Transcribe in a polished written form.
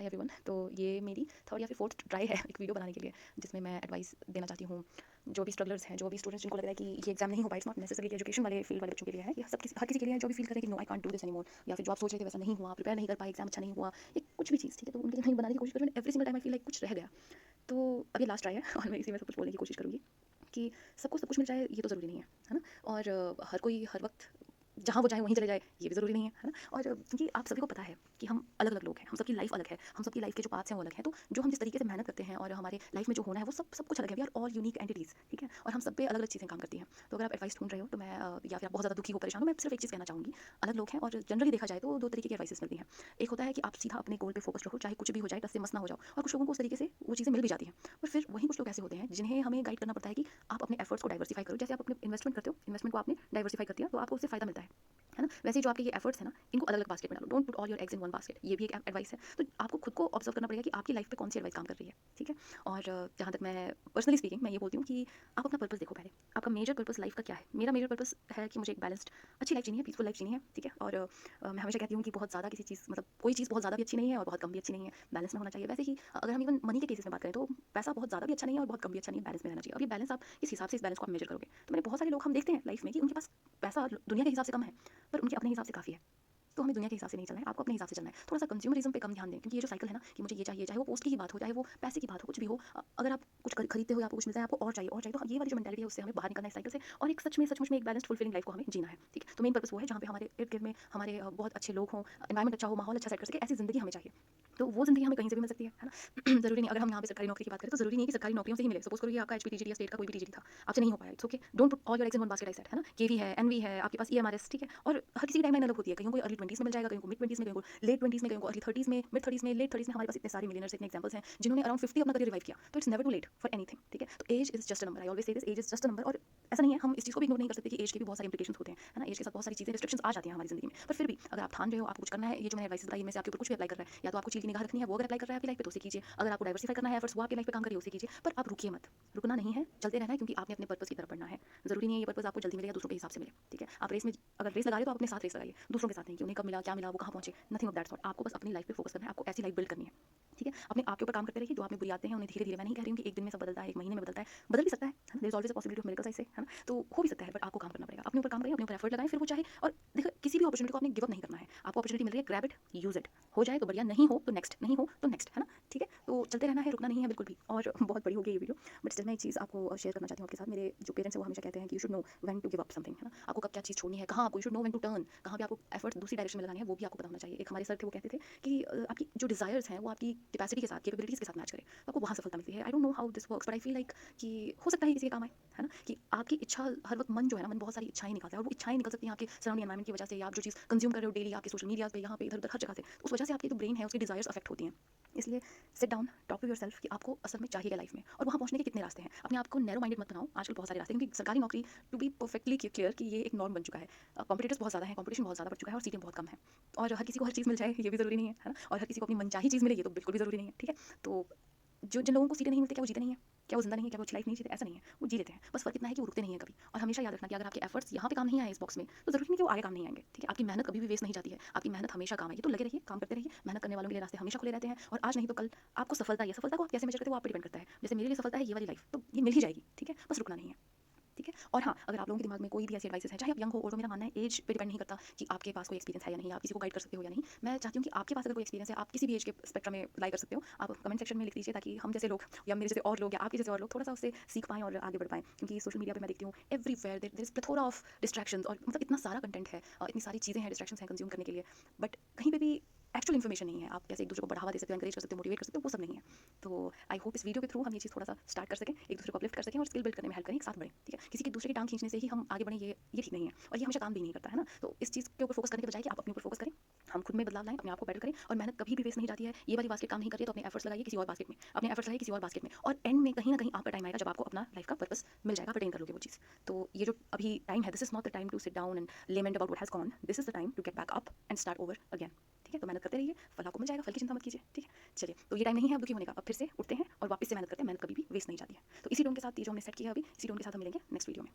Hi everyone. तो ये मेरी थर्ड या फिर फोर्थ ट्राई है एक वीडियो बनाने के लिए, जिसमें मैं एडवाइस देना चाहती हूँ जो भी स्ट्रगलर्स हैं, जो भी स्टूडेंट्स जिनको लग रहा है कि ये एग्जाम नहीं हो पाए। इट्स नॉट नेसेसरी कि एजुकेशन वाले फील्ड वाले बच्चों के लिए है, ये सब हर किसी के लिए है जो भी फील करे कि no I can't do this anymore, या फिर जो आप सोच रहे थे वैसा नहीं हुआ, प्रिपेयर नहीं कर पाए, एग्जाम अच्छा नहीं हुआ, ये कुछ भी चीज़ ठीक है। तो उनके लिए मैं बनाने की कोशिश करूँ। Every single time I feel like कुछ रह गया। तो अब ये लास्ट ट्राई है और मैं इसी में सब कुछ बोलने की कोशिश करूँगी कि सबको सब कुछ मिल जाए ये तो ज़रूरी नहीं है ना। और हर कोई हर वक्त जहाँ वो चाहे वहीं चले जाए ये भी ज़रूरी नहीं है ना। और क्योंकि आप सभी को पता है कि हम अलग अलग लोग हैं, हम सबकी लाइफ अलग है, हम सबकी लाइफ के जो पाथ्स हैं वो अलग हैं। तो जो हम जिस तरीके से मेहनत करते हैं और हमारे लाइफ में जो होना है वो सब सब कुछ अलग है। We are all unique entities, ठीक है। और हम सब पे अलग अलग चीज़ें काम करती हैं। तो अगर आप एडवाइस ढूंढ रहे हो तो मैं या फिर आप बहुत ज़्यादा दुखी हो, परेशान हो, मैं सिर्फ एक चीज़ कहना चाहूँगी। अलग लोग हैं और जनरली देखा जाए तो दो तरीके की एडवाइसेस मिलती हैं। एक होता है कि आप सीधा अपने गोल पे फोकस रहो, चाहे कुछ भी हो जाए, टस से मस ना हो जाओ। और कुछ लोगों को उस तरीके से वो चीज़ें मिल भी जाती हैं। पर फिर वहीं कुछ लोग ऐसे होते हैं जिन्हें हमें गाइड करना पड़ता है कि आप अपने एफर्ट्स को डाइवर्सिफाई करो। जैसे आप अपने इन्वेस्टमेंट करते हो, इन्वेस्टमेंट को आपने डाइवर्सिफाई कर दिया तो आपको उससे फ़ायदा मिलता है ना। वैसे ही जो आपके ये एफर्ट्स है ना, इनको अलग अलग बास्केट में डालो। Don't put all your eggs in one basket. ये भी एक एडवाइस है। तो आपको खुद को ऑब्जर्व करना पड़ेगा कि आपकी लाइफ पे कौन सी एडवाइस काम कर रही है, ठीक है। और जहाँ तक मैं पर्सनली स्पीकिंग मैं ये बोलती हूँ कि आप अपना पर्पस देखो पहले। आपका मेजर पर्पस लाइफ का क्या है? मेरा मेजर पर्पस है कि मुझे एक बैलेंस्ड अच्छी लाइफ जीनी है, पीसफुल लाइफ जीनी है, ठीक है। और मैं हमेशा कहती हूँ कि बहुत ज़्यादा किसी चीज़ मतलब कोई चीज़ बहुत ज़्यादा भी अच्छी नहीं है और बहुत कम भी अच्छी नहीं है, बैलेंस में होना चाहिए। वैसे ही अगर हम इवन मनी के केसेस में बात करें तो पैसा बहुत ज़्यादा भी अच्छा नहीं है और बहुत कम भी अच्छा नहीं है, बैलेंस में रहना चाहिए। अब ये बैलेंस आप किस हिसाब से इस बैलेंस को आप मेजर करोगे। तो मैंने बहुत सारे लोग हम देखते हैं लाइफ में कि उनके पास पैसा दुनिया के हिसाब से कम है पर उनके अपने हिसाब से काफ़ी है। तो हमें दुनिया के हिसाब से नहीं चलना है, आपको अपने हिसाब से चलना है। थोड़ा-सा कंज्यूमरिज़्म पे कम ध्यान दें, क्योंकि ये जो साइकिल है ना कि मुझे ये चाहिए, चाहे वो पोस्ट की ही बात हो, चाहे वो पैसे की बात हो, कुछ भी हो। अगर आप कुछ खरीदते हो या आपको कुछ मिलता है, आपको और चाहिए, तो ये वाली जो मेंटालिटी है उससे हमें बाहर निकलना है इस साइकिल से और एक सचमुच में एक बैलेंस्ड फुलफिलिंग लाइफ को हमें जीना है, ठीक है। तो मेन पर्पस वो है जहाँ पे हमारे इर्द-गिर्द में हमारे बहुत अच्छे लोग हों, एनवायरनमेंट अच्छा हो, माहौल अच्छा सेट कर सके, ऐसी ज़िंदगी हमें चाहिए। तो वो ज़िंदगी हमें कहीं से भी मिल सकती है ना? ज़रूरी नहीं, अगर हम यहाँ पे सरकारी नौकरी की बात करें तो ज़रूरी नहीं है कि सरकारी नौकरियों से ही मिले। सपोज़ करो ये आपका एचपीटीजीडी या स्टेट का कोई भी टीजीडी था, आपसे नहीं हो पाया, it's okay. Don't put all your eggs in one basket, I said, है ना? केवी है, एनवी है, आपके पास ईएमआरएस, ठीक है। और हर किसी की टाइमलाइन अलग होती है, कईयों को अर्ली 20s में मिल जाएगा, कईयों को मिड 20s में, कईयों को लेट 20s में, कईयों को अर्ली 30s में, मिड 30s में, लेट 30s में। हमारे पास इतने सारे मिलियनर्स, इतने एग्जांपल्स हैं जिन्होंने अराउंड 50 अपना करियर रिवाइव किया। तो it's never too late for anything, ठीक है। तो age is just a number, I always say this, age is just a number. और ऐसा नहीं है, हम इस चीज़ को भी इग्नोर नहीं कर सकते कि एज के भी बहुत सारे इंप्लिकेशंस होते हैं, है ना। एज के साथ बहुत सारी चीज़ें, रिस्ट्रिक्शंस आ जाती हैं हमारी ज़िंदगी में। पर फिर भी अगर आप ठान रहे हो, आपको कुछ करना है, ये जो मैंने एडवाइस बताई इनमें से आपके ऊपर कुछ भी अप्लाई कर रहा है, या तो आपको चीज़ की निगाह रखनी है, वो अगर अप्लाई कर रहा है आपकी लाइफ पे तो उसे कीजिए। अगर आपको डाइवर्सिफाई करना है एफर्ट्स, वो आपकी लाइफ पे काम करिए, उसे कीजिए। पर आप रुकिए मत, रुकना नहीं है, चलते रहना है, क्योंकि आपने अपने पर्पस की तरफ बढ़ना है। ज़रूरी नहीं है ये पर्पस आपको जल्दी मिले या दूसरों के हिसाब से मिले, ठीक है। आप रेस में अगर रेस लगा रहे हो तो आप अपने साथ रेस लगाइए, दूसरों के साथ नहीं कि उन्हें कब मिला, क्या मिला, वो कहाँ पहुँचे, नथिंग ऑफ दैट सॉर्ट। आपको बस अपनी लाइफ पे फोकस करना है, आपको ऐसी लाइफ बिल्ड करनी है, ठीक है। अपने आप के ऊपर काम करते रहिए। जो आप में बुरी आदतें हैं उन्हें धीरे-धीरे, मैं नहीं कह रही हूँ कि एक दिन में सब बदलता है, एक महीने में बदलता है, बदल भी सकता है ना। There is always a possibility of miracles, I say, है ना। तो हो भी सकता है, बट आपको काम करना पड़ेगा, अपने ऊपर काम करिए, अपने ऊपर एफर्ट लगाएं, फिर वो चाहे। और देखो, किसी भी अपॉर्चुनिटी को आपने गिव अप नहीं करना है। आपको अपॉर्चुनिटी मिल रही है, ग्रैब इट, यूज इट। हो जाए तो बढ़िया, नहीं हो तो नेक्स्ट, नहीं हो तो नेक्स्ट, है ना, ठीक है। तो चलते रहना है, रुकना नहीं है बिल्कुल भी। और बहुत बड़ी हो गई ये वीडियो, बट स्टिल मैं एक चीज़ आपको शेयर करना चाहती हूँ आपके साथ। मेरे जो पेरेंट्स हैं वो हमेशा कहते हैं कि you should know when to give up something, है ना। आपको कब क्या चीज़ छोड़नी है, कहाँ आपको, you should know when to turn, कहाँ पे आपको एफर्ट्स दूसरी डायरेक्शन में लगाने हैं, वो भी आपको पता होना चाहिए। एक हमारे सर थे, वो कहते थे कि आपकी जो डिज़ायर्स हैं वो आपकी कैपेसिटी के साथ, कैपेबिलिटीज़ के साथ मैच करें, तो आपको वहाँ सफलता मिलती है। I don't know how this works, but I feel like कि हो सकता है किसी के काम आए, है ना। कि आपकी इच्छा हर वक्त, मन जो है ना, मन बहुत सारी इच्छाएं निकालता है और वो इच्छाएं निकल सकती हैं आपके सराउंडिंग एनवायरनमेंट की वजह से, या आप जो चीज़ कंज्यूम कर रहे हो डेली आपके सोशल मीडिया पे, यहाँ पे, इधर उधर, हर जगह से। तो उस वजह से आपकी जो ब्रेन है उसकी डिज़ायर्स अफेक्ट होती हैं। इसलिए sit down, talk to yourself कि आपको असल में चाहिए क्या लाइफ में, और वहाँ पहुँचने के कितने रास्ते हैं। अपने आप को नैरो माइंडेड मत बनाओ। आजकल बहुत सारे रास्ते हैं, क्योंकि सरकारी नौकरी, टू बी परफेक्टली क्लियर, कि ये एक नॉर्म बन चुका है। कॉम्पिटिटर्स बहुत ज़्यादा हैं, कॉम्पिटिशन बहुत ज़्यादा बढ़ चुका है और सीटें बहुत कम हैं। और हर किसी को हर चीज़ मिल जाए ये भी ज़रूरी नहीं है ना। और हर किसी को अपनी मनचाही चीज़ मिले ये तो बिल्कुल भी ज़रूरी नहीं है, ठीक है। तो जो जिन लोगों को सीटें नहीं मिलती, क्या वो जीते नहीं है? क्या वो ज़िंदा नहीं है? क्या वो अच्छी लाइफ नहीं जीते? ऐसा नहीं है, वो जी लेते हैं। बस फ़र्क इतना है कि वो रुकते नहीं हैं कभी। और हमेशा याद रखना कि अगर आपके एफर्ट्स यहाँ पे काम नहीं आए इस बॉक्स में, तो ज़रूरी नहीं कि वो आगे काम नहीं आएँगे, ठीक है। आपकी मेहनत कभी भी वेस्ट नहीं जाती है, आपकी मेहनत हमेशा काम आएगी। तो लगे रहिए, काम करते रहिए। मेहनत करने वालों के लिए रास्ते हमेशा खुले रहते हैं, और आज नहीं तो कल आपको सफलता ही है। सफलता को आप कैसे मेज़र करते हो वो आप पे डिपेंड करता है। जैसे मेरे लिए सफलता है ये वाली लाइफ, तो ये मिल ही जाएगी, ठीक है। बस रुकना नहीं है, ठीक है। और हाँ, अगर आप लोगों के दिमाग में कोई भी ऐसी एडवाइसेस हैं, चाहे आप यंग हो, और तो मेरा मानना है एज पे डिपेंड नहीं करता कि आपके पास कोई एक्सपीरियंस है या नहीं, आप किसी को गाइड कर सकते हो या नहीं। मैं चाहती हूँ कि आपके पास अगर कोई एक्सपीरियंस है, आप किसी भी एज के स्पेक्ट्रम में अप्लाई कर सकते हो। आप कमेंट सेक्शन में लिख दीजिए, ताकि हम जैसे लोग, या मेरे जैसे और लोग, या आपके जैसे और लोग थोड़ा सा उससे सीख पाएँ और आगे बढ़ पाएँ। क्योंकि सोशल मीडिया पे मैं देखती हूँ everywhere there is plethora of distractions, और मतलब इतना सारा कंटेंट है, इतनी सारी चीज़ें हैं, डिस्ट्रैक्शंस हैं कंज्यूम करने के लिए, बट कहीं पे भी एक्चुअल इन्फॉर्मेशन नहीं है। आप कैसे एक दूसरे को बढ़ावा दे सकते हो, एनकरेज कर सकते हो, मोटिवेट कर सकते हो, वो सब नहीं है। तो आई होप इस वीडियो के थ्रू हम ये चीज़ थोड़ा सा स्टार्ट कर सकें, एक दूसरे को अपलिफ्ट कर सकें और स्किल बिल्ड करने में हेल्प करें, एक साथ बढ़ें, ठीक है। किसी की दूसरे की टांग खींचने से ही हम आगे बढ़ें, ये ठीक नहीं है, और ये हमेशा काम भी नहीं करता है ना। तो इस चीज़ के ऊपर फोकस करने के बजाय कि आप अपने ऊपर फोकस करें, हम खुद में बदलाव लाएं, अपने आप को बेटर करें, और मेहनत कभी भी वेस्ट नहीं जाती है। ये वाली बास्केट काम नहीं कर रही है तो अपने एफर्ट्स लगाइए किसी और बास्केट में, अपने एफर्ट्स लगाइए किसी और बास्केट में, और एंड में कहीं ना कहीं आपका टाइम आएगा जब आपको अपना लाइफ का पर्पस मिल जाएगा, आप अटेन कर लोगे वो चीज़। तो ये जो अभी टाइम है, this is not the time to sit down and lament about what has gone, this is the time to get back up and start over again, ठीक है। तो मेहनत करते रहिए, फल आपको मिल जाएगा, फल की चिंता मत कीजिए, ठीक है। चलिए, तो ये टाइम नहीं है अब दुखी होने का, अब फिर से उठते हैं और वापस से मेहनत करते हैं। मेहनत कभी भी वेस्ट नहीं जाती है। तो इसी टोन के साथ, ये जो हमने सेट किया है अभी, इसी टोन के साथ हम मिलेंगे नेक्स्ट वीडियो में।